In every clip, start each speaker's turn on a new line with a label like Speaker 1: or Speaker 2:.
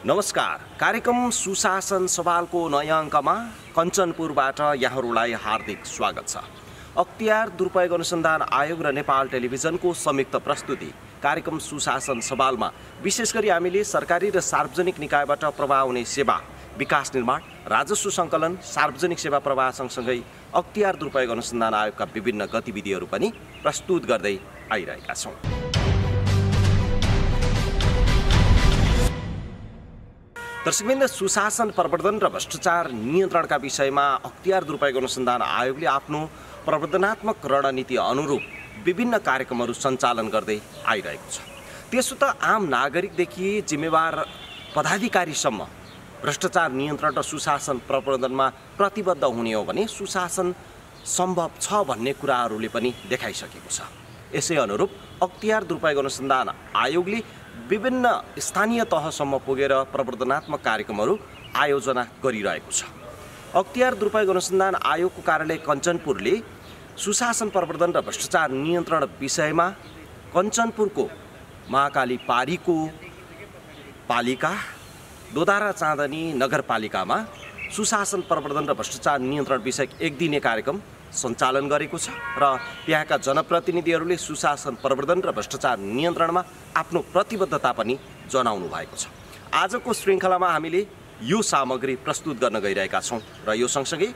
Speaker 1: नमस्कार। कार्यक्रम सुशासन सवालको नयाँ अङ्कमा कञ्चनपुरबाट यहाँहरूलाई हार्दिक स्वागत छ। अख्तियार दुरुपयोग अनुसन्धान आयोग र नेपाल टेलिभिजनको संयुक्त प्रस्तुति कार्यक्रम सुशासन सवालमा विशेष गरी हामीले सरकारी र सार्वजनिक निकायबाट प्रवाह हुने सेवा, विकास निर्माण, राजस्व सङ्कलन, सार्वजनिक सेवा प्रवाह सँगसँगै अख्तियार दुरुपयोग अनुसन्धान आयोगका विभिन्न गतिविधिहरू पनि प्रस्तुत गर्दै आइरहेका छौँ। दर्शकवृन्द, सुशासन प्रवर्धन र भ्रष्टाचार नियन्त्रणका विषयमा अख्तियार दुरुपयोग अनुसन्धान आयोगले आफ्नो प्रवर्धनात्मक रणनीति अनुरूप विभिन्न कार्यक्रमहरू सञ्चालन गर्दै आइरहेको छ। त्यसो त आम नागरिकदेखि जिम्मेवार पदाधिकारीसम्म भ्रष्टाचार नियन्त्रण र सुशासन प्रवर्धनमा प्रतिबद्ध हुने हो भने सुशासन सम्भव छ भन्ने कुराहरूले पनि देखाइसकेको छ। यसै अनुरूप अख्तियार दुरुपयोग अनुसन्धान आयोगले विभिन्न स्थानीय तहसम्म पुगेर प्रवर्धनात्मक कार्यक्रमहरू आयोजना गरिरहेको छ। अख्तियार दुरुपयोग अनुसन्धान आयोगको कार्यालय कञ्चनपुरले सुशासन प्रवर्धन र भ्रष्टाचार नियन्त्रण विषयमा कञ्चनपुरको महाकाली पारीको पालिका, दोधारा चाँदनी नगरपालिकामा सुशासन प्रवर्धन र भ्रष्टाचार नियन्त्रण विषयक एक दिने कार्यक्रम सञ्चालन गरेको छ र त्यहाँका जनप्रतिनिधिहरूले सुशासन प्रवर्धन र भ्रष्टाचार नियन्त्रणमा आफ्नो प्रतिबद्धता पनि जनाउनु भएको छ। आजको श्रृङ्खलामा हामीले यो सामग्री प्रस्तुत गर्न गइरहेका छौँ र यो सँगसँगै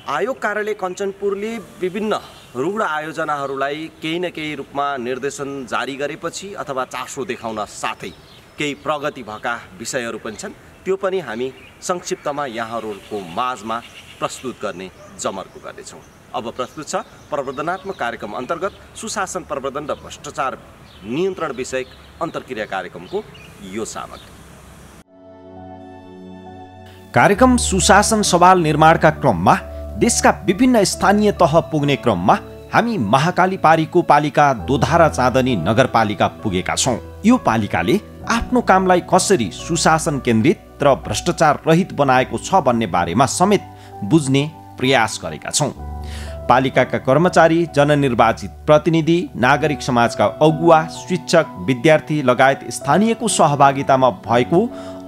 Speaker 1: आयोग कार्यालय कञ्चनपुरले विभिन्न रुग्ण आयोजनाहरूलाई केही न केही रूपमा निर्देशन जारी गरेपछि अथवा चासो देखाउन साथै केही प्रगति भएका विषयहरू पनि छन्। त्यो पनि हामी संक्षिप्तमा यहाँहरूको माझमा प्रस्तुत गर्ने जमर्को गर्नेछौँ। अब प्रस्तुत छ प्रवर्धनात्मक कार्यक्रम अन्तर्गत सुशासन प्रवर्धन र भ्रष्टाचार नियन्त्रण विषयक अन्तर्क्रिया कार्यक्रमको यो सामग्री। कार्यक्रम सुशासन सवाल निर्माणका क्रममा देशका विभिन्न स्थानीय तह पुग्ने क्रममा हामी महाकाली पारीको पालिका दोधारा चाँदनी नगरपालिका पुगेका छौँ। यो पालिकाले आफ्नो कामलाई कसरी सुशासन केन्द्रित र भ्रष्टाचार रहित बनाएको छ भन्ने बारेमा समेत बुझ्ने प्रयास गरेका छौँ। पालिकाका कर्मचारी, जननिर्वाचित प्रतिनिधि, नागरिक समाजका अगुवा, शिक्षक, विद्यार्थी लगायत स्थानीयको सहभागितामा भएको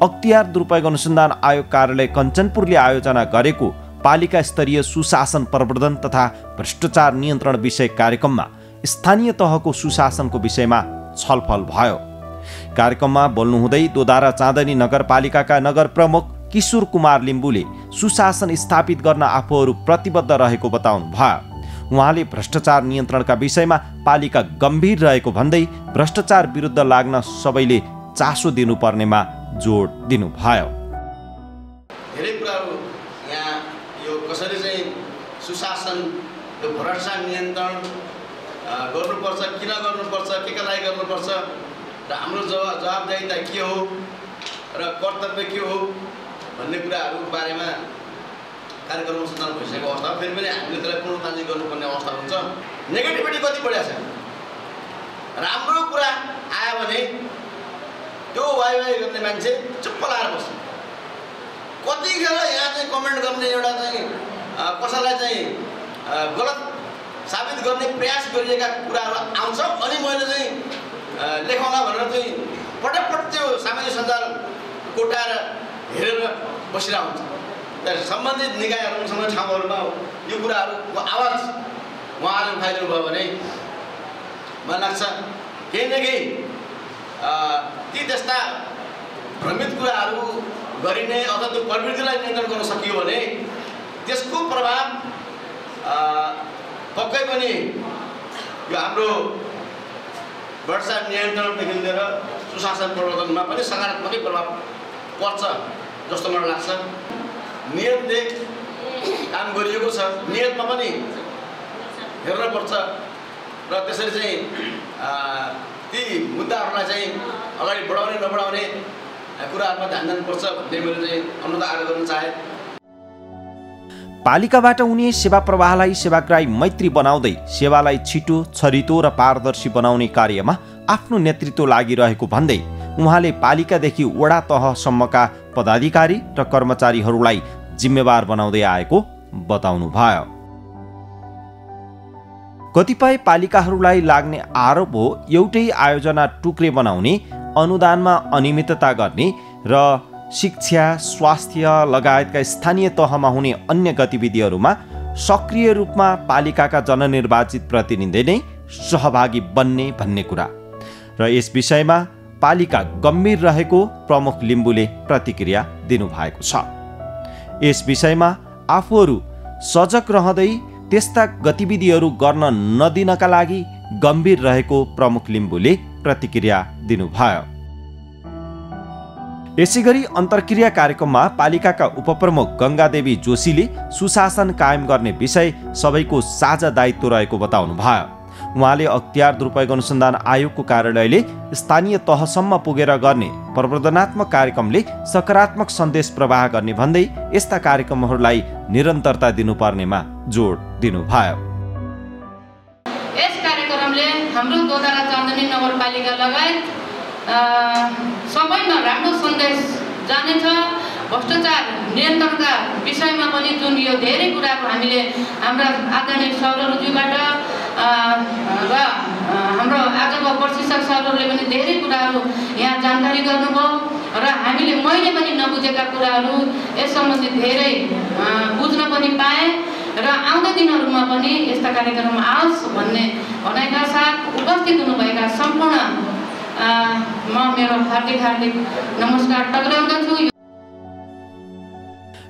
Speaker 1: अख्तियार दुरुपयोग अनुसन्धान आयोग कार्यालय कञ्चनपुरले आयोजना गरेको पालिका स्तरीय सुशासन प्रवर्धन तथा भ्रष्टाचार नियन्त्रण विषय कार्यक्रममा स्थानीय तहको सुशासनको विषयमा छलफल भयो। कार्यक्रममा बोल्नुहुँदै दोधारा चाँदनी नगरपालिकाका नगर प्रमुख किशोर कुमार लिम्बुले सुशासन स्थापित गर्न आफूहरू प्रतिबद्ध रहेको बताउनु भयो। उहाँले भ्रष्टाचार नियन्त्रणका विषयमा पालिका गम्भीर रहेको भन्दै भ्रष्टाचार विरुद्ध लाग्न सबैले चासो दिनुपर्नेमा जोड दिनुभयो।
Speaker 2: धेरै कुराहरू यहाँ यो कसरी चाहिँ सुशासन यो भ्रष्टाचार नियन्त्रण गर्नुपर्छ, किन गर्नुपर्छ, केका लागि गर्नुपर्छ र हाम्रो जवाबदेहिता के हो र कर्तव्य के हो भन्ने कुराहरू बारेमा कार्यक्रम सञ्चालन भइसकेको अवस्था फेरि पनि हामीले त्यसलाई पुनर्ताजी गर्नुपर्ने अवस्था हुन्छ। नेगेटिभिटी कति बढिया छ। राम्रो कुरा आयो भने त्यो वाइ गर्ने मान्छे चुप्प लाएर बस्छ। कतिखेर यहाँ चाहिँ कमेन्ट गर्ने एउटा चाहिँ कसैलाई चाहिँ गलत साबित गर्ने प्रयास गरिएका कुराहरू आउँछ अनि मैले चाहिँ लेखाउला भनेर चाहिँ पटक त्यो सामाजिक सञ्जाल कोटाएर हेरेर बसिरहेको हुन्छ। त्यहाँ सम्बन्धित निकायहरूसँग ठाउँहरूमा यो कुराहरूको आवाज उहाँहरूले उठाइदिनु भयो भने मलाई लाग्छ केही न केही ती त्यस्ता भ्रमित कुराहरू गरिने अथवा त्यो प्रवृत्तिलाई नियन्त्रण गर्न सकियो भने त्यसको प्रभाव पक्कै पनि यो हाम्रो भ्रष्टाचार नियन्त्रणदेखि लिएर सुशासन प्रवर्धनमा पनि सकारात्मकै प्रभाव पर्छ जस्तो मलाई लाग्छ। नियतले काम गरिएको छ, नियतमा पनि हेर्नुपर्छ र त्यसरी चाहिँ ती मुद्दाहरूलाई चाहिँ अगाडि बढाउने नबढाउने कुराहरूमा ध्यान दिनुपर्छ भन्ने मैले चाहिँ अनुरोध आग्रह गर्न चाहे।
Speaker 1: पालिकाबाट उनी सेवा प्रवाहलाई सेवाग्राही मैत्री बनाउँदै सेवालाई छिटो, छरितो र पारदर्शी बनाउने कार्यमा आफ्नो नेतृत्व लागिरहेको भन्दै उहाँले पालिकादेखि वडा तहसम्मका पदाधिकारी र कर्मचारीहरूलाई जिम्मेवार बनाउँदै आएको बताउनुभयो। कतिपय पालिकाहरूलाई लाग्ने आरोप हो एउटै आयोजना टुक्रे बनाउने, अनुदानमा अनियमितता गर्ने, र शिक्षा, स्वास्थ्य लगायतका स्थानीय तहमा हुने अन्य गतिविधिहरूमा सक्रिय रूपमा पालिकाका जननिर्वाचित प्रतिनिधि नै सहभागी बन्ने भन्ने कुरा र यस विषयमा पालिका गम्भीर रहेको प्रमुख लिम्बुले प्रतिक्रिया दिनुभएको छ। यस विषयमा आफूहरू सजग रहँदै त्यस्ता गतिविधिहरू गर्न नदिनका लागि गम्भीर रहेको प्रमुख लिम्बुले प्रतिक्रिया दिनुभयो। यसैगरी अन्तर्क्रिया कार्यक्रममा पालिकाका उपप्रमुख गङ्गादेवी जोशीले सुशासन कायम गर्ने विषय सबैको साझा दायित्व रहेको बताउनुभयो। उहाँले अख्तियार दुरुपयोग अनुसन्धान आयोगको कार्यालयले स्थानीय तहसम्म पुगेर गर्ने प्रवर्धनात्मक कार्यक्रमले सकारात्मक सन्देश प्रवाह गर्ने भन्दै यस्ता कार्यक्रमहरूलाई निरन्तरता दिनुपर्नेमा जोड दिनुभयो।
Speaker 3: यस कार्यक्रमले हाम्रो दोधारा चाँदनी नगरपालिका लगायत सबैमा राम्रो सन्देश जानेछ। भ्रष्टाचार नियन्त्रणका विषयमा पनि जुन यो धेरै कुराहरू हामीले हाम्रा आदरणीय सरहरूज्यूबाट र हाम्रो आजको प्रशिक्षक सरहरूले पनि धेरै कुराहरू यहाँ जानकारी गर्नुभयो र मैले पनि नबुझेका कुराहरू यस सम्बन्धी धेरै बुझ्न पनि पाएँ र आउँदो दिनहरूमा पनि यस्ता कार्यक्रम आओस् भन्ने भनाइका साथ उपस्थित हुनुभएका सम्पूर्ण म मेरो हार्दिक नमस्कार टक्राउँदछु।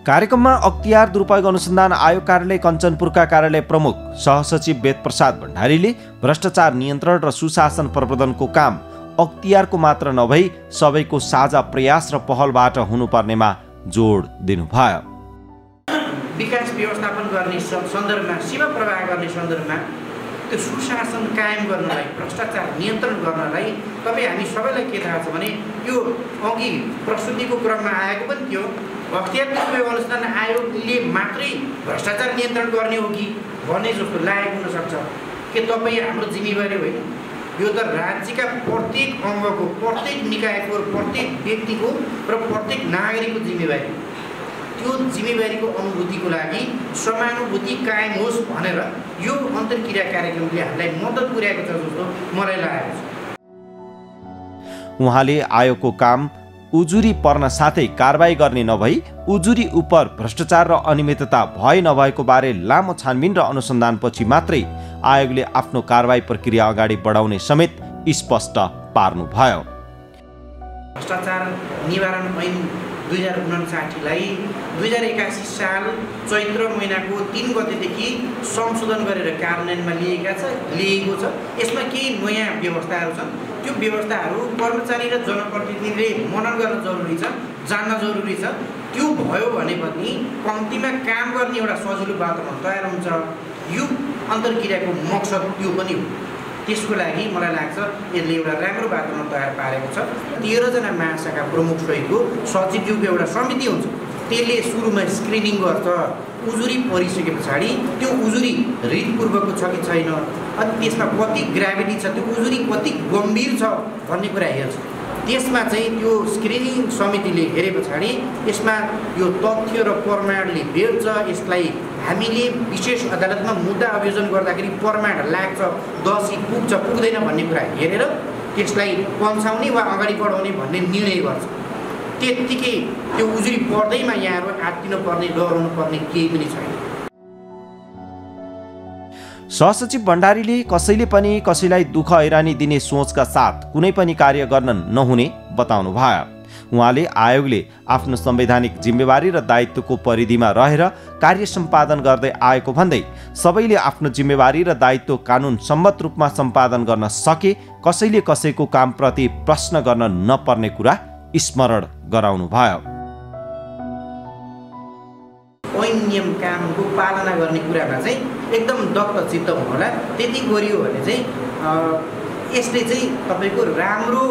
Speaker 1: कार्यक्रममा अख्तियार दुरुपयोग अनुसन्धान आयोग कार्यालय कञ्चनपुरका कार्यालय प्रमुख सहसचिव वेदप्रसाद भण्डारीले भ्रष्टाचार नियन्त्रण र सुशासन प्रवर्धनको काम अख्तियारको मात्र नभई सबैको साझा प्रयास र पहलबाट हुनुपर्नेमा जोड दिनुभयो।
Speaker 4: विकास व्यवस्थापन गर्ने सन्दर्भमा, सेवा प्रवाह गर्ने सन्दर्भमा त्यो सुशासन कायम गर्नलाई, भ्रष्टाचार नियन्त्रण गर्नलाई तपाईँ हामी सबैलाई के थाहा छ भने यो अघि प्रस्तुतिको क्रममा आएको पनि थियो। अख्तियार दुरुपयोग अनुसन्धान आयोगले मात्रै भ्रष्टाचार नियन्त्रण गर्ने हो कि भन्ने जस्तो लागेको हुनसक्छ। के तपाईँ हाम्रो जिम्मेवारी होइन? यो त राज्यका प्रत्येक अङ्गको, प्रत्येक निकायको, प्रत्येक व्यक्तिको र प्रत्येक नागरिकको जिम्मेवारी। त्यो जिम्मेवारीको अनुभूतिको लागि समानुभूति कायम होस् भनेर यो अन्तर्क्रिया कार्यक्रमले हामीलाई मद्दत पुर्याएको छ जस्तो मलाई लागेको छ।
Speaker 1: उहाँले आयोगको काम उजुरी पर्न साथै कारबाही गर्ने नभई उजुरी उप भ्रष्टाचार र अनियमितता भए नभएको बारे लामो छानबिन र अनुसन्धानपछि मात्रै आयोगले आफ्नो कारबाही प्रक्रिया अगाडि बढाउने समेत स्पष्ट पार्नुभयो।
Speaker 4: भ्रष्टाचार निवारण ऐन 2059लाई 2081 साल चैत्र महिनाको 3 गतेदेखि संशोधन गरेर कार्यान्वयनमा लिएको छ। यसमा केही नयाँ व्यवस्थाहरू छन्। त्यो व्यवस्थाहरू कर्मचारी र जनप्रतिनिधिले मनन गर्न जरुरी छ, जान्न जरुरी छ। त्यो भयो भने पनि कम्तीमा काम गर्ने एउटा सजिलो वातावरण तयार हुन्छ। यो अन्तर्क्रियाको मकसद त्यो पनि हो। त्यसको लागि मलाई लाग्छ यसले एउटा राम्रो वातावरण तयार पारेको छ। 13 जना महाशाखा प्रमुख सहितको सचिवज्यूको एउटा समिति हुन्छ। त्यसले सुरुमा स्क्रिनिङ गर्छ। उजुरी परिसके पछाडि त्यो उजुरी हृदपूर्वकको छ कि छैन, अनि त्यसमा कति ग्राभिटी छ, त्यो उजुरी कति गम्भीर छ भन्ने कुरा हेर्छ। त्यसमा चाहिँ त्यो स्क्रिनिङ समितिले हेरे पछाडि यसमा यो तथ्य र प्रमाणले भेट्छ। यसलाई हामीले विशेष अदालतमा मुद्दा अभियोजन गर्दाखेरि प्रमाण लाग्छ, दोषी पुग्छ पुग्दैन भन्ने कुरा हेरेर त्यसलाई पन्छाउने वा अगाडि बढाउने भन्ने निर्णय गर्छ। त्यत्तिकै त्यो उजुरी पर्दैमा यहाँहरू आत्तिनु पर्ने, डराउनु पर्ने केही पनि छैन।
Speaker 1: सहसचिव भण्डारीले कसैले पनि कसैलाई दुःख हैरानी दिने सोचका साथ कुनै पनि कार्य गर्न नहुने बताउनु भयो। उहाँले आयोगले आफ्नो संवैधानिक जिम्मेवारी र दायित्वको परिधिमा रहेर कार्य सम्पादन गर्दै आएको भन्दै सबैले आफ्नो जिम्मेवारी र दायित्व कानुन सम्मत रूपमा सम्पादन गर्न सके कसैले कसैको कामप्रति प्रश्न गर्न नपर्ने कुरा स्मरण गराउनु भयो।
Speaker 4: ऐन नियम कानुनको पालना गर्ने कुरामा चाहिँ एकदम दक्ष चित्त हुनुहोला। त्यति गरियो भने चाहिँ यसले चाहिँ तपाईँको राम्रो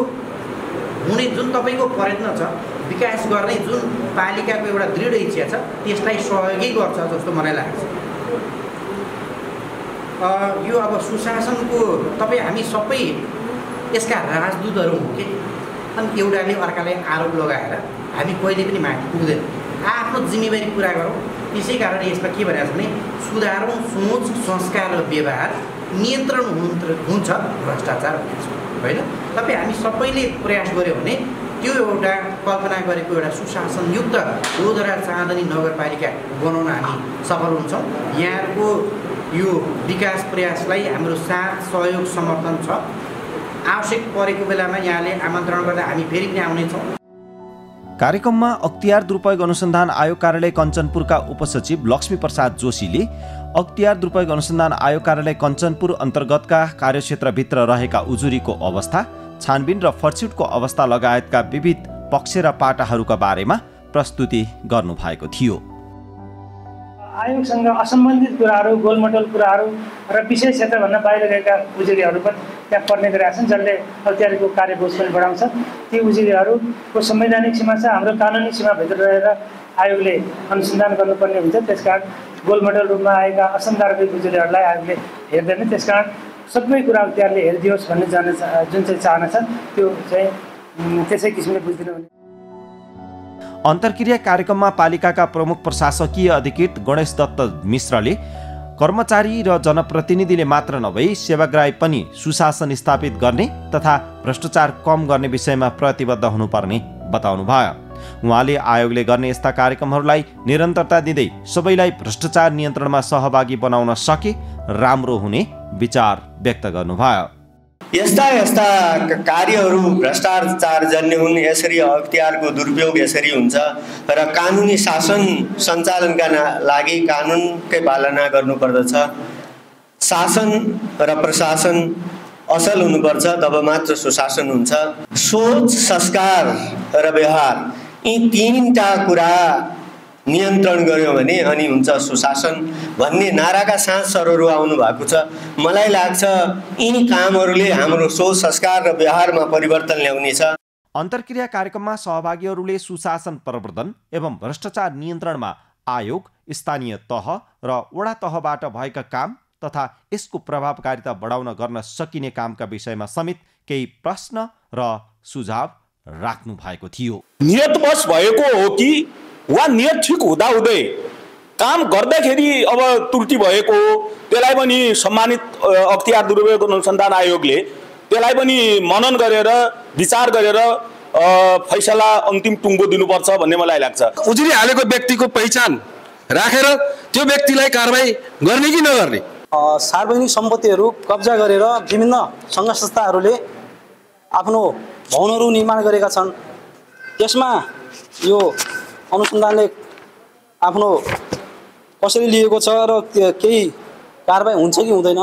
Speaker 4: हुने जुन तपाईँको प्रयत्न छ, विकास गर्ने जुन पालिकाको एउटा दृढ इच्छा छ, त्यसलाई सहयोगी गर्छ जस्तो मलाई लाग्छ। यो अब सुशासनको तपाईँ हामी सबै यसका राजदूतहरू हो कि, अनि एउटाले अर्कालाई आरोप लगाएर हामी कहिले पनि माथि पुग्दैन। आफ्नो जिम्मेवारी पुरा गरौँ। त्यसै कारण यसमा के भनेको छ भने सुधारौँ सोच, संस्कार र व्यवहार, नियन्त्रण हुन्छ भ्रष्टाचार होइन। तपाईँ हामी सबैले प्रयास गऱ्यो भने त्यो एउटा कल्पना गरेको एउटा सुशासनयुक्त लोधरा चाँदनी नगरपालिका बनाउन हामी सफल हुन्छौँ। यहाँहरूको यो विकास प्रयासलाई हाम्रो साथ सहयोग समर्थन छ। आवश्यक परेको बेलामा यहाँले आमन्त्रण गर्दा हामी फेरि पनि आउनेछौँ।
Speaker 1: कार्यक्रममा अख्तियार दुरुपयोग अनुसन्धान आयोग कार्यालय कञ्चनपुरका उपसचिव लक्ष्मी प्रसाद जोशीले अख्तियार दुरुपयोग अनुसन्धान आयोग कार्यालय कञ्चनपुर अन्तर्गतका कार्यक्षेत्रभित्र रहेका उजुरीको अवस्था, छानबिन र फर्स्युटको अवस्था लगायतका विविध पक्ष र पाटाहरूका बारेमा प्रस्तुति गर्नुभएको थियो।
Speaker 5: आयोगसँग असम्बन्धित कुराहरू, गोलमटोल कुराहरू र विशेष क्षेत्रभन्दा बाहिर गएका उजुरीहरू पनि त्यहाँ पर्ने गरेका छन्, जसले अख्तियारको कार्यबोझ पनि बढाउँछ। ती उजुरीहरूको संवैधानिक सीमा छ, हाम्रो कानुनी सीमाभित्र रहेर आयोगले अनुसन्धान गर्नुपर्ने हुन्छ। त्यसकारण गोलमटोल रूपमा आएका असंदर्भिक उजुरीहरूलाई आयोगले हेर्दैन। त्यसकारण सबै कुरा अख्तियारले हेरिदियोस् भन्ने जुन चाहिँ चाहना छ त्यो चाहिँ त्यसै किसिमले बुझ्दिनु भने।
Speaker 1: अन्तर्क्रिया कार्यक्रममा पालिकाका प्रमुख प्रशासकीय अधिकृत गणेश दत्त मिश्रले कर्मचारी र जनप्रतिनिधिले मात्र नभई सेवाग्राही पनि सुशासन स्थापित गर्ने तथा भ्रष्टाचार कम गर्ने विषयमा प्रतिबद्ध हुनुपर्ने बताउनुभयो। उहाँले आयोगले गर्ने यस्ता कार्यक्रमहरूलाई निरन्तरता दिँदै सबैलाई भ्रष्टाचार नियन्त्रणमा सहभागी बनाउन सके राम्रो हुने विचार व्यक्त गर्नुभयो।
Speaker 6: यस्ता कार्यहरू भ्रष्टाचारजन्य हुन्। यसरी अख्तियारको दुरुपयोग यसरी हुन्छ र कानुनी शासन सञ्चालनका लागि कानुनकै पालना गर्नुपर्दछ। शासन र प्रशासन असल हुनुपर्छ, तब मात्र सुशासन हुन्छ। सोच, संस्कार र व्यवहार यी तीनटा कुरा नियन्त्रण गर्यो भने अनि हुन्छ सुशासन भन्ने नाराका साथ सरहरू आउनु भएको छ। मलाई लाग्छ यी कामहरूले हाम्रो सोच, संस्कार र व्यवहारमा परिवर्तन ल्याउनेछ।
Speaker 1: अन्तर्क्रिया कार्यक्रममा सहभागीहरूले सुशासन प्रवर्धन एवं भ्रष्टाचार नियन्त्रणमा आयोग, स्थानीय तह र वडा तहबाट भएका काम तथा यसको प्रभावकारिता बढाउन गर्न सकिने कामका विषयमा समेत केही प्रश्न र सुझाव राख्नु भएको थियो।
Speaker 7: नियतवश भएको हो कि वा नियत ठिक हुँदाहुँदै काम गर्दाखेरि अब त्रुटि भएको हो, त्यसलाई पनि सम्मानित अख्तियार दुरुपयोग अनुसन्धान आयोगले त्यसलाई पनि मनन गरेर विचार गरेर फैसला अन्तिम टुङ्गो दिनुपर्छ भन्ने मलाई लाग्छ।
Speaker 8: उजुरी हालेको व्यक्तिको पहिचान राखेर त्यो व्यक्तिलाई कारबाही गर्ने कि नगर्ने?
Speaker 9: सार्वजनिक सम्पत्तिहरू कब्जा गरेर विभिन्न सङ्घ संस्थाहरूले आफ्नो भवनहरू निर्माण गरेका छन्। त्यसमा यो अनुसन्धानले आफ्नो कसरी लिएको छ र केही कारबाही हुन्छ कि हुँदैन?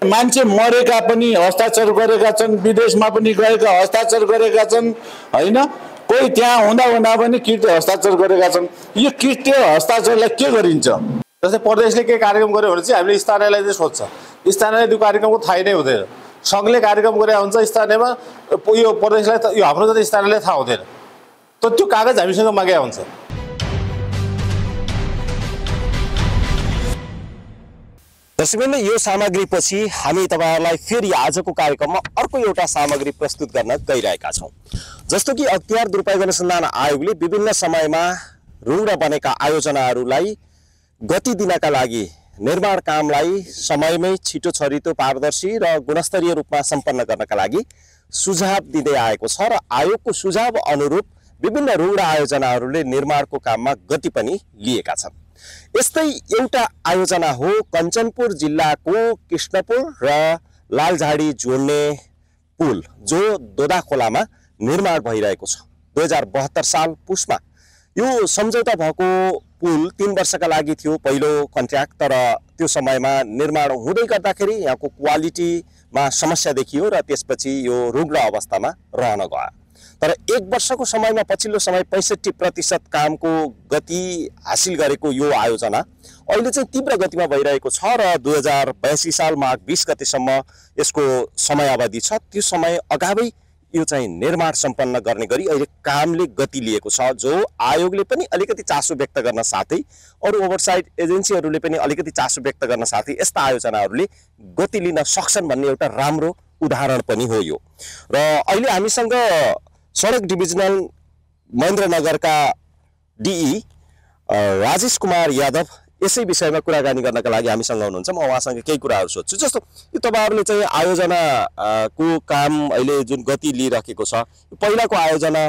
Speaker 7: मान्छे मरेका पनि हस्ताक्षर गरेका छन्, विदेशमा पनि गएका हस्ताक्षर गरेका छन् होइन, कोही त्यहाँ हुँदा पनि कृत्य हस्ताक्षर गरेका छन्। यो कृत्य हस्ताक्षरलाई के गरिन्छ?
Speaker 8: जस्तै प्रदेशले के कार्यक्रम गर्यो भने चाहिँ हामीले स्थानीयलाई चाहिँ सोध्छ, स्थानीयलाई त्यो कार्यक्रमको थाहै नै हुँदैन। सङ्घले कार्यक्रम गरे हुन्छ स्थानीयमा, यो प्रदेशलाई यो हाम्रो जति स्थानीयलाई थाहा हुँदैन। त त्यो कागज हामीसँग माग्या हुन्छ।
Speaker 1: दर्शकवृन्द, यो सामग्रीपछि हामी तपाईहरुलाई फेरि आजको कार्यक्रममा अर्को एउटा सामग्री प्रस्तुत गर्न गइरहेका छौं। जस्तो कि अख्तियार दुरुपयोग अनुसन्धान आयोगले विभिन्न समयमा रुङ्ग बनेका आयोजनाहरूलाई गति दिनका लागि निर्माण कामलाई समयमै छिटो छरितो, पारदर्शी र गुणस्तरीय रूपमा सम्पन्न गर्नका लागि सुझाव दिँदै आएको छ र आयोगको सुझाव अनुरूप विभिन्न रुङ्ग आयोजनाहरूले निर्माणको काममा गति पनि लिएका छन्। यस्तै एउटा आयोजना हो कञ्चनपुर जिल्लाको कृष्णपुर र लालझाडी जोड्ने पुल, जो दोदा खोलामा निर्माण भइरहेको छ। 2072 साल पुसमा यो सम्झौता भएको पुल 3 वर्षका लागि थियो पहिलो कन्ट्र्याक्ट, तर त्यो समयमा निर्माण हुँदै गर्दाखेरि यहाँको क्वालिटीमा समस्या देखियो र त्यसपछि यो रुग्ण अवस्थामा रहन गयो। तर 1 वर्षको समयमा पछिल्लो समय 65% कामको गति हासिल गरेको यो आयोजना अहिले चाहिँ तीव्र गतिमा भइरहेको छ र 2082 साल माघ 20 गतेसम्म यसको समयावधि छ। त्यो समय अगावै यो चाहिँ निर्माण सम्पन्न गर्ने गरी अहिले कामले गति लिएको छ, जो आयोगले पनि अलिकति चासो व्यक्त गर्न साथै अरू ओभरसाइट एजेन्सीहरूले पनि अलिकति चासो व्यक्त गर्न साथै यस्ता आयोजनाहरूले गति लिन सक्छन् भन्ने एउटा राम्रो उदाहरण पनि हो यो। र अहिले हामीसँग सडक डिभिजनल महेन्द्रनगरका डिई राजेश कुमार यादव यसै विषयमा कुराकानी गर्नका लागि हामीसँग हुनुहुन्छ। म उहाँसँग केही कुराहरू सोध्छु। जस्तो यो तपाईहरुले चाहिँ आयोजनाको काम अहिले जुन गति लिइरहेको छ, पहिलाको आयोजना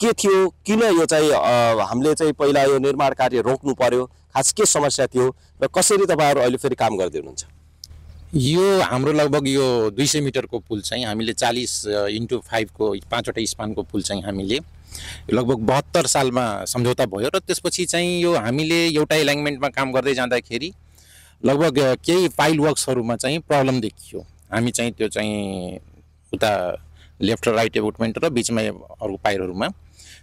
Speaker 1: के थियो, किन यो चाहिँ हामीले चाहिँ पहिला यो निर्माण कार्य रोक्नु पर्यो, खास के समस्या थियो र कसरी तपाईँहरू अहिले फेरि काम गर्दै हुनुहुन्छ?
Speaker 10: यो हाम्रो लगभग यो 200 मिटरको पुल चाहिँ हामीले 40x5 को 5वटा स्पानको पुल चाहिँ हामीले लगभग 72 सालमा सम्झौता भयो र त्यसपछि चाहिँ यो हामीले एउटा एलाइनमेन्टमा काम गर्दै जाँदाखेरि लगभग केही पाइल वर्क्सहरुमा चाहिँ प्रब्लम देखियो। हामी चाहिँ त्यो चाहिँ उता लेफ्ट र राइट एबुटमेन्ट र बीचमा अरु पाइलहरुमा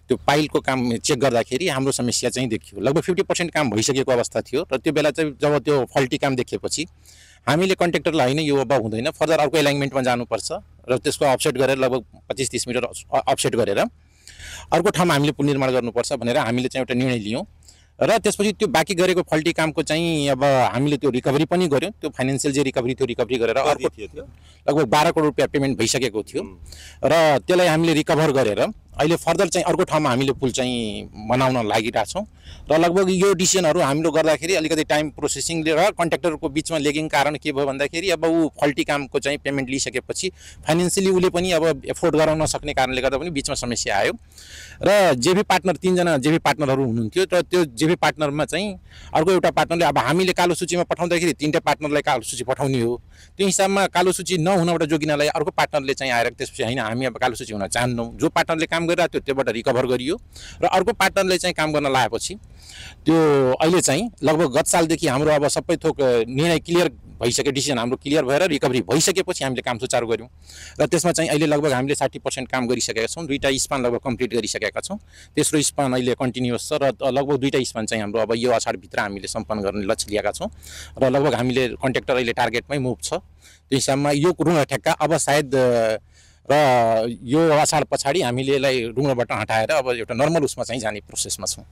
Speaker 10: त्यो पाइलको काम चेक गर्दाखेरि हाम्रो समस्या चाहिँ देखियो। लगभग 50% काम भइसकेको अवस्था थियो र त्यो बेला चाहिँ जब त्यो फल्टी काम देखेपछि हामीले कन्ट्र्याक्टरलाई हैन यो अब हुँदैन, फर्दर अर्को एलाइनमेन्टमा जानुपर्छ र त्यसको अफसेट गरेर लगभग 25-30 मिटर अफसेट गरेर अर्को ठाउँमा हामीले पुल निर्माण गर्नुपर्छ भनेर हामीले चाहिँ एउटा निर्णय लियौं र त्यसपछि त्यो बाँकी गरेको फल्टी कामको चाहिँ अब हामीले त्यो रिकभरी पनि गर्यौं। त्यो फाइनान्शियल जे रिकभरी थियो रिकभरी गरेर अर्को थियो लगभग 12 करोड रुपैयाँ पेमेन्ट भइसकेको थियो र त्यसलाई हामीले रिकभर गरेर अहिले फर्दर चाहिँ अर्को ठाउँमा हामीले पुल चाहिँ बनाउन लागिरहेका छौं र लगभग यो डिसिजनहरु हामीले गर्दाखेरि अलिकति टाइम प्रोसेसिङ र कन्ट्र्याक्टरको बीचमा लेगिङ कारण के भयो भन्दाखेरि अब उ फल्टी कामको चाहिँ पेमेन्ट लिइसकेपछि फाइनान्शियली उले पनि अब एफोर्ड गर्न नसक्ने कारणले गर्दा पनि बीचमा समस्या आयो र जेबी पार्टनर 3 जना जेबी पार्टनरहरु हुनुहुन्थ्यो र त्यो जेबी पार्टनरमा चाहिँ अर्को एउटा पार्टनरले अब हामीले कालो सूचीमा पठाउँदाखेरि 3टा पार्टनरलाई कालो सूची पठाउने हो। त्यो हिसाबमा कालो सूची नहुनबाट जोगिनलाई अर्को पार्टनरले चाहिँ आएर त्यसपछि हैन हामी अब कालो सूची हुन चाहन्नौ, जो पार्टनरले काम गरिरहेको थियो त्योबाट रिकभर गरियो र अर्को पार्टनरले चाहिँ काम गर्न लाएपछि त्यो अहिले चाहिँ लगभग गत सालदेखि हाम्रो अब सबै थोक निर्णय क्लियर भइसक्यो, डिसिजन हाम्रो क्लियर भएर रिकभरी भइसकेपछि हामीले काम सुचारु गर्यौं र त्यसमा चाहिँ अहिले लगभग हामीले 60% काम गरिसकेका छौं। 2टा स्पान लगभग कम्प्लिट गरिसकेका छौं, तेस्रो स्पान अहिले कन्टिन्युअस छ र लगभग 2टा स्पान चाहिँ हाम्रो अब यो असाढ भित्र हामीले सम्पन्न गर्ने लक्ष्य लिएका छौं र लगभग हामीले कन्ट्र्याक्टर अहिले टार्गेटमै मुभ छ। त्यो हिसाबमा यो रुङ ठेक्का अब सायद र यो असाढ पछाडी हामीले यसलाई रुङबाट हटाएर अब एउटा नर्मल उसमा चाहिँ जाने प्रोसेसमा छौं।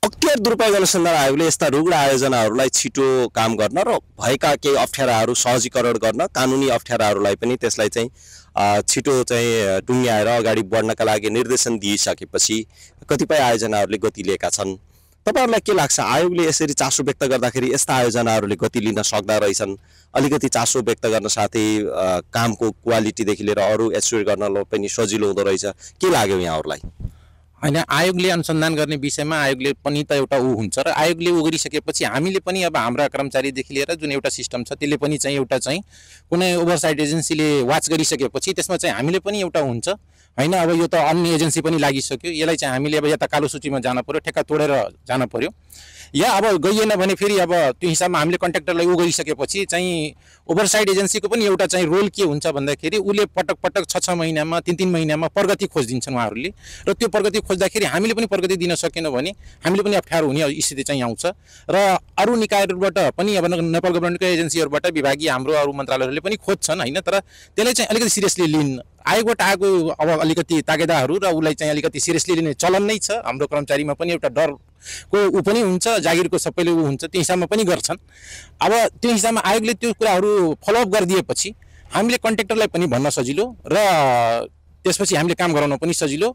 Speaker 1: अख्तियार दुरुपयोग अनुसन्धान आयोगले यस्ता रुग्ण आयोजनाहरूलाई छिटो काम गर्न र भएका केही अप्ठ्याराहरू सहजीकरण गर्न, कानुनी अप्ठ्याराहरूलाई पनि त्यसलाई चाहिँ छिटो चाहिँ टुङ्ग्याएर अगाडि बढ्नका लागि निर्देशन दिइसकेपछि कतिपय आयोजनाहरूले गति लिएका छन्। तपाईहरुलाई के लाग्छ, आयोगले यसरी चासो व्यक्त गर्दाखेरि यस्ता आयोजनाहरूले गति लिन सक्दा रहेछन्? अलिकति चासो व्यक्त गर्न साथै कामको क्वालिटीदेखि लिएर अरू एस्योर गर्नलाई पनि सजिलो हुँदो रहेछ, के लाग्यो यहाँहरुलाई?
Speaker 10: हैन, आयोगले अनुसन्धान गर्ने विषयमा आयोगले पनि त एउटा उ हुन्छ र आयोगले उ गरिसकेपछि हामीले पनि अब हाम्रा कर्मचारीदेखि लिएर जुन एउटा सिस्टम छ त्यसले पनि चाहिँ एउटा चाहिँ कुनै ओभरसाइट एजेन्सीले वाच गरिसकेपछि त्यसमा चाहिँ हामीले पनि एउटा हुन्छ हैन। अब यो त अन्य एजेन्सी पनि लागिसक्यो, यसलाई चाहिँ हामीले अब यता कालो सूचीमा जान पर्यो, ठेक्का तोडेर जान पर्यो या अब गइएन भने फेरि अब त्यो हिसाबमा हामीले कन्ट्र्याक्टरलाई उ गरिसकेपछि चाहिँ ओभरसाइट एजेन्सीको पनि एउटा चाहिँ रोल के हुन्छ भन्दाखेरि उले पटक पटक 6 महिनामा 3 महिनामा प्रगति खोजिदिन्छन् उहाँहरूले र त्यो प्रगति खोज्दाखेरि हामीले पनि प्रगति दिन सकेनौं भने हामीले पनि अप्ठ्यारो हुने स्थिति चाहिँ आउँछ र अरू निकायहरुबाट पनि अब नेपाल गभर्नमेन्टको एजेन्सीहरुबाट विभागीय हाम्रो अरू मन्त्रालयहरूले पनि खोज्छन् हैन, तर त्यसलाई चाहिँ अलिकति सिरियसली लिन आयोगबाट आएको अब अलिकति तागेदाहरू र उलाई चाहिँ अलिकति सिरियसली लिने चलन नै छ। हाम्रो कर्मचारीमा पनि एउटा डरको उ पनि हुन्छ, जागिरको सबैले उ हुन्छ, त्यो हिसाबमा पनि गर्छन्। अब त्यो हिसाबमा आयोगले त्यो कुराहरू फलोअप गरिदिएपछि हामीले कन्ट्र्याक्टरलाई पनि भन्न सजिलो र त्यसपछि हामीले काम गराउन पनि सजिलो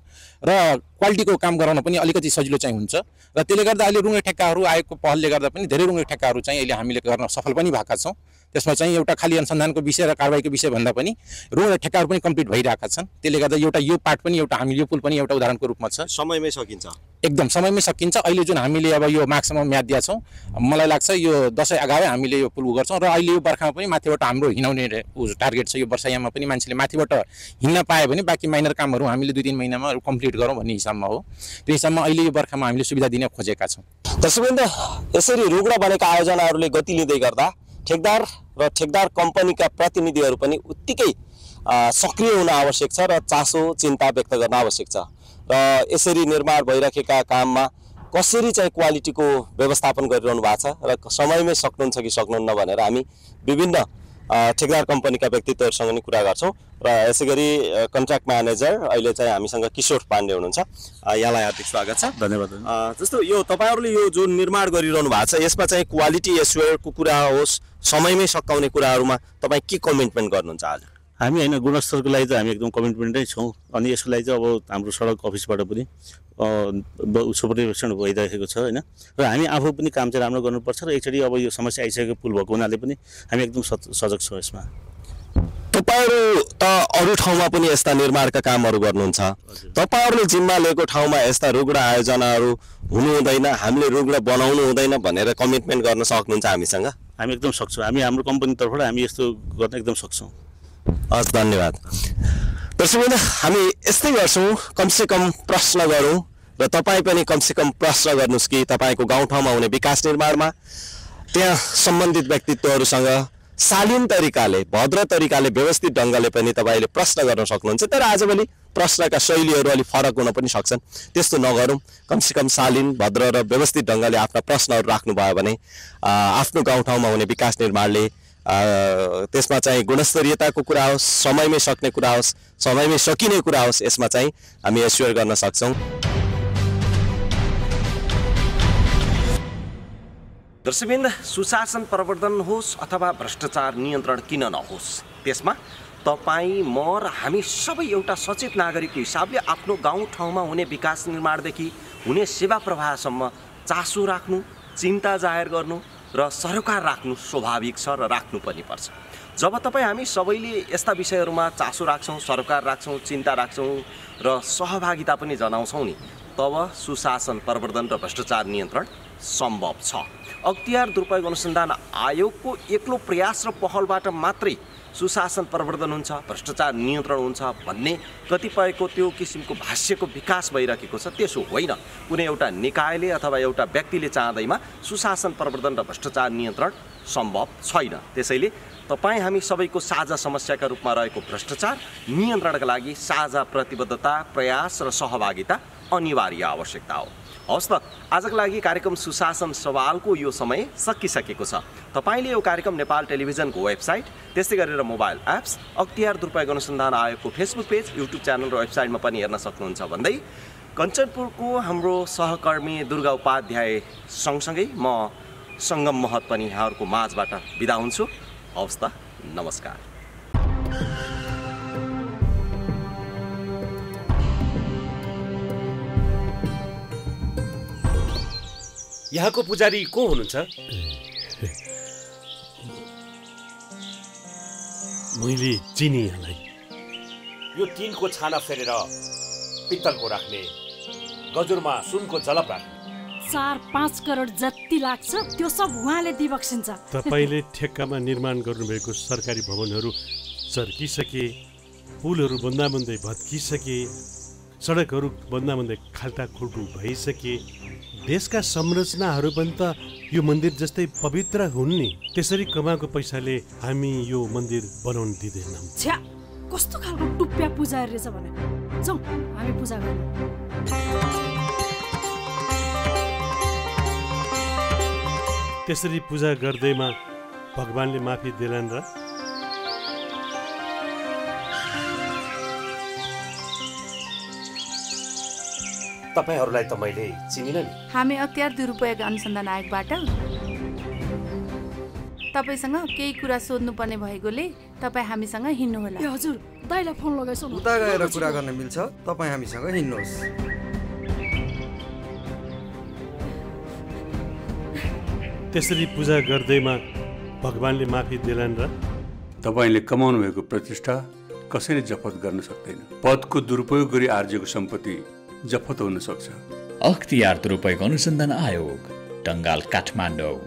Speaker 10: र क्वालिटीको काम गराउन पनि अलिकति सजिलो चाहिँ हुन्छ र त्यसले गर्दा अहिले रुङ ठेक्काहरू आयोगको पहलले गर्दा पनि धेरै रुङ ठेक्काहरू चाहिँ अहिले हामीले गर्न सफल पनि भएका छौं। त्यसमा चाहिँ एउटा खाली अनुसन्धानको विषय र कारबाहीको विषय भन्दा पनि रुङ ठेक्काहरू पनि कम्प्लिट भइरहेका छन्। त्यसले गर्दा एउटा यो पार्ट पनि एउटा हामीले यो पुल पनि एउटा उदाहरणको रूपमा छ,
Speaker 1: समयमै सकिन्छ, एकदम
Speaker 10: समयमै सकिन्छ। अहिले जुन हामीले अब यो मार्चसम्म म्याद दिया छौं, मलाई लाग्छ यो दशैं अगावै हामीले यो पुल गर्छौं र अहिले यो बर्खामा पनि माथिबाट हाम्रो हिँडाउने टार्गेट छ। यो वर्षायाममा पनि मान्छेले माथिबाट हिँड्न पाए भने बाँकी माइनर कामहरू हामीले 2-3 महिनामा कम्प्लिट गरौँ भन्ने हिसाबमा हो। त्यो हिसाबमा अहिले यो बर्खामा हामीले सुविधा दिन खोजेका छौं।
Speaker 1: दर्शकवृन्द, यसरी रुग्ण बनेका आयोजनाहरूले गति लिँदै गर्दा ठेकदार र ठेकदार कम्पनीका प्रतिनिधिहरू पनि उत्तिकै सक्रिय हुन आवश्यक छ र चासो चिन्ता व्यक्त गर्न आवश्यक छ र यसरी निर्माण भइरहेका काममा कसरी चाहिँ क्वालिटीको व्यवस्थापन गरिरहनु भएको छ र समयमै सक्नुहुन्छ कि सक्नुहुन्न भनेर हामी विभिन्न ठेकदार कम्पनीका व्यक्तित्वहरूसँग नि कुरा गर्छौं र यसैगरी कन्ट्र्याक्ट म्यानेजर अहिले चाहिँ हामीसँग किशोर पाण्डे हुनुहुन्छ। यहाँलाई हार्दिक स्वागत छ।
Speaker 8: धन्यवाद।
Speaker 1: जस्तो यो तपाईहरुले यो जुन निर्माण गरिरहनु भएको छ यसमा चाहिँ क्वालिटी एस्योरको कुरा होस्, समयमै सकाउने कुराहरुमा तपाई के कमिटमेन्ट गर्नुहुन्छ आज?
Speaker 11: हामी हैन गुणस्तरको लागि त हामी एकदम कमिटमेन्टै छौं अनि यसको लागि चाहिँ अब हाम्रो सडक अफिसबाट पनि सुपरभिजन भइरहेको छ हैन र हामी आफू पनि काम चाहिँ राम्रो गर्नुपर्छ र एकचोटी अब यो समस्या आइसकेको पुल भएको हुनाले पनि हामी एकदम सजग छौं। यसमा
Speaker 12: तपाईँहरू त अरू ठाउँमा पनि यस्ता निर्माणका कामहरू गर्नुहुन्छ, तपाईँहरूले जिम्मा लिएको ठाउँमा यस्ता रुग्ण आयोजनाहरू हुनु हुँदैन, हामीले रुग्ण बनाउनु हुँदैन भनेर कमिटमेन्ट गर्न सक्नुहुन्छ हामीसँग?
Speaker 11: हामी एकदम सक्छौँ, हामी हाम्रो कम्पनी तर्फबाट हामी यस्तो गर्न एकदम सक्छौँ।
Speaker 12: हस्, धन्यवाद। दर्शकवृन्द, हामी यस्तै गर्छौँ, कमसेकम प्रश्न गरौँ र तपाईँ पनि कमसेकम प्रश्न गर्नुहोस् कि तपाईँको गाउँठाउँमा हुने विकास निर्माणमा त्यहाँ सम्बन्धित व्यक्तित्वहरूसँग शालीन तरिकाले, भद्र तरिकाले, व्यवस्थित ढङ्गले पनि तपाईँले प्रश्न गर्न सक्नुहुन्छ। तर आजभोलि प्रश्नका शैलीहरू अलिक फरक हुन पनि सक्छन्, त्यस्तो नगरौँ। कमसेकम शालीन, भद्र र व्यवस्थित ढङ्गले आफ्ना प्रश्नहरू राख्नुभयो भने आफ्नो गाउँठाउँमा हुने विकास निर्माणले त्यसमा चाहिँ गुणस्तरीयताको कुरा होस्, समयमै सक्ने कुरा होस्, समयमै सकिने कुरा होस्, यसमा चाहिँ हामी एस्योर गर्न सक्छौँ।
Speaker 1: दर्शकवृन्द, सुशासन प्रवर्धन होस् अथवा भ्रष्टाचार नियन्त्रण किन नहोस्, त्यसमा तपाईँ, म र हामी सबै एउटा सचेत नागरिकको हिसाबले आफ्नो गाउँठाउँमा हुने विकास निर्माणदेखि हुने सेवा प्रवाहसम्म चासो राख्नु, चिन्ता जाहेर गर्नु र सरोकार राख्नु स्वाभाविक छ र राख्नु पनि पर्छ। जब तपाईँ हामी सबैले यस्ता विषयहरूमा चासो राख्छौँ, सरोकार राख्छौँ, चिन्ता राख्छौँ र सहभागिता पनि जनाउँछौँ नि, तब सुशासन प्रवर्धन र भ्रष्टाचार नियन्त्रण सम्भव छ। अख्तियार दुरुपयोग अनुसन्धान आयोगको एक्लो प्रयास र पहलबाट मात्रै सुशासन प्रवर्धन हुन्छ, भ्रष्टाचार नियन्त्रण हुन्छ भन्ने कतिपयको त्यो किसिमको भाष्यको विकास भइरहेको छ। त्यसो होइन। कुनै एउटा निकायले अथवा एउटा व्यक्तिले चाहँदैमा सुशासन प्रवर्धन र भ्रष्टाचार नियन्त्रण सम्भव छैन। त्यसैले तपाईँ हामी सबैको साझा समस्याका रूपमा रहेको भ्रष्टाचार नियन्त्रणका लागि साझा प्रतिबद्धता, प्रयास र सहभागिता अनिवार्य आवश्यकता हो। हवस् त, आजको लागि कार्यक्रम सुशासन सवालको यो समय सकिसकेको छ। तपाईँले यो कार्यक्रम नेपाल टेलिभिजनको वेबसाइट, त्यस्तै गरेर मोबाइल एप्स, अख्तियार दुरुपयोग अनुसन्धान आयोगको फेसबुक पेज, युट्युब च्यानल र वेबसाइटमा पनि हेर्न सक्नुहुन्छ भन्दै कञ्चनपुरको हाम्रो सहकर्मी दुर्गा उपाध्याय सँगसँगै म सङ्गम महत पनि यहाँहरूको माझबाट बिदा हुन्छु। हवस् त, नमस्कार।
Speaker 13: यहाँको पुजारी को हुनुहुन्छ?
Speaker 14: मैले चिनी यहाँलाई।
Speaker 13: यो टिनको छाना फेरेर पित्तलको राख्ने, गजुरमा सुनको जलप राख्ने
Speaker 15: 4-5 करोड जति लाग्छ त्यो सब उहाँले दिबक्सिन्छ।
Speaker 14: तपाईले ठेक्कामा निर्माण गर्नुभएको सरकारी भवनहरू चर्किसके, पुलहरू बन्दाबन्दै भत्किसके, सडकहरू बन्दाबन्दै खाल्टाखुल्टु भइसके, देशका संरचनाहरू पनि त यो मन्दिर जस्तै पवित्र हुन् नि। त्यसरी कमाएको पैसाले हामी यो मन्दिर बनाउन दिँदैनौँ।
Speaker 15: छ्या, कस्तो खालको टुप्प्या पुजारी रहेछ भने। जाउँ हामी पूजा गरौँ।
Speaker 14: त्यसरी पूजा गर्दैमा भगवानले माफी दिलान् र?
Speaker 13: तपाईहरूलाई त मैले चिनिन नि।
Speaker 16: हामी अख्तियार दुरुपयोग अनुसन्धान आयोगबाट तपाईसँग केही कुरा सोध्नुपर्ने भएकोले तपाईँ हामीसँग हिँड्नुहोला।
Speaker 15: ए हजुर, दाइलाई फोन लगाइसौ न।
Speaker 17: उता गएर कुरा गर्न मिल्छ, तपाईँ हामीसँग हिँड्नुहोस्।
Speaker 14: त्यसरी पूजा गर्दैमा भगवानले माफी दिलान् र?
Speaker 18: तपाईँले कमाउनु भएको प्रतिष्ठा कसैले जफत गर्न सक्दैन। पदको दुरुपयोग गरी आर्जेको सम्पत्ति जफत हुन सक्छ।
Speaker 19: अख्तियार दुरुपयोग अनुसन्धान आयोग, टङ्गाल, काठमाडौँ।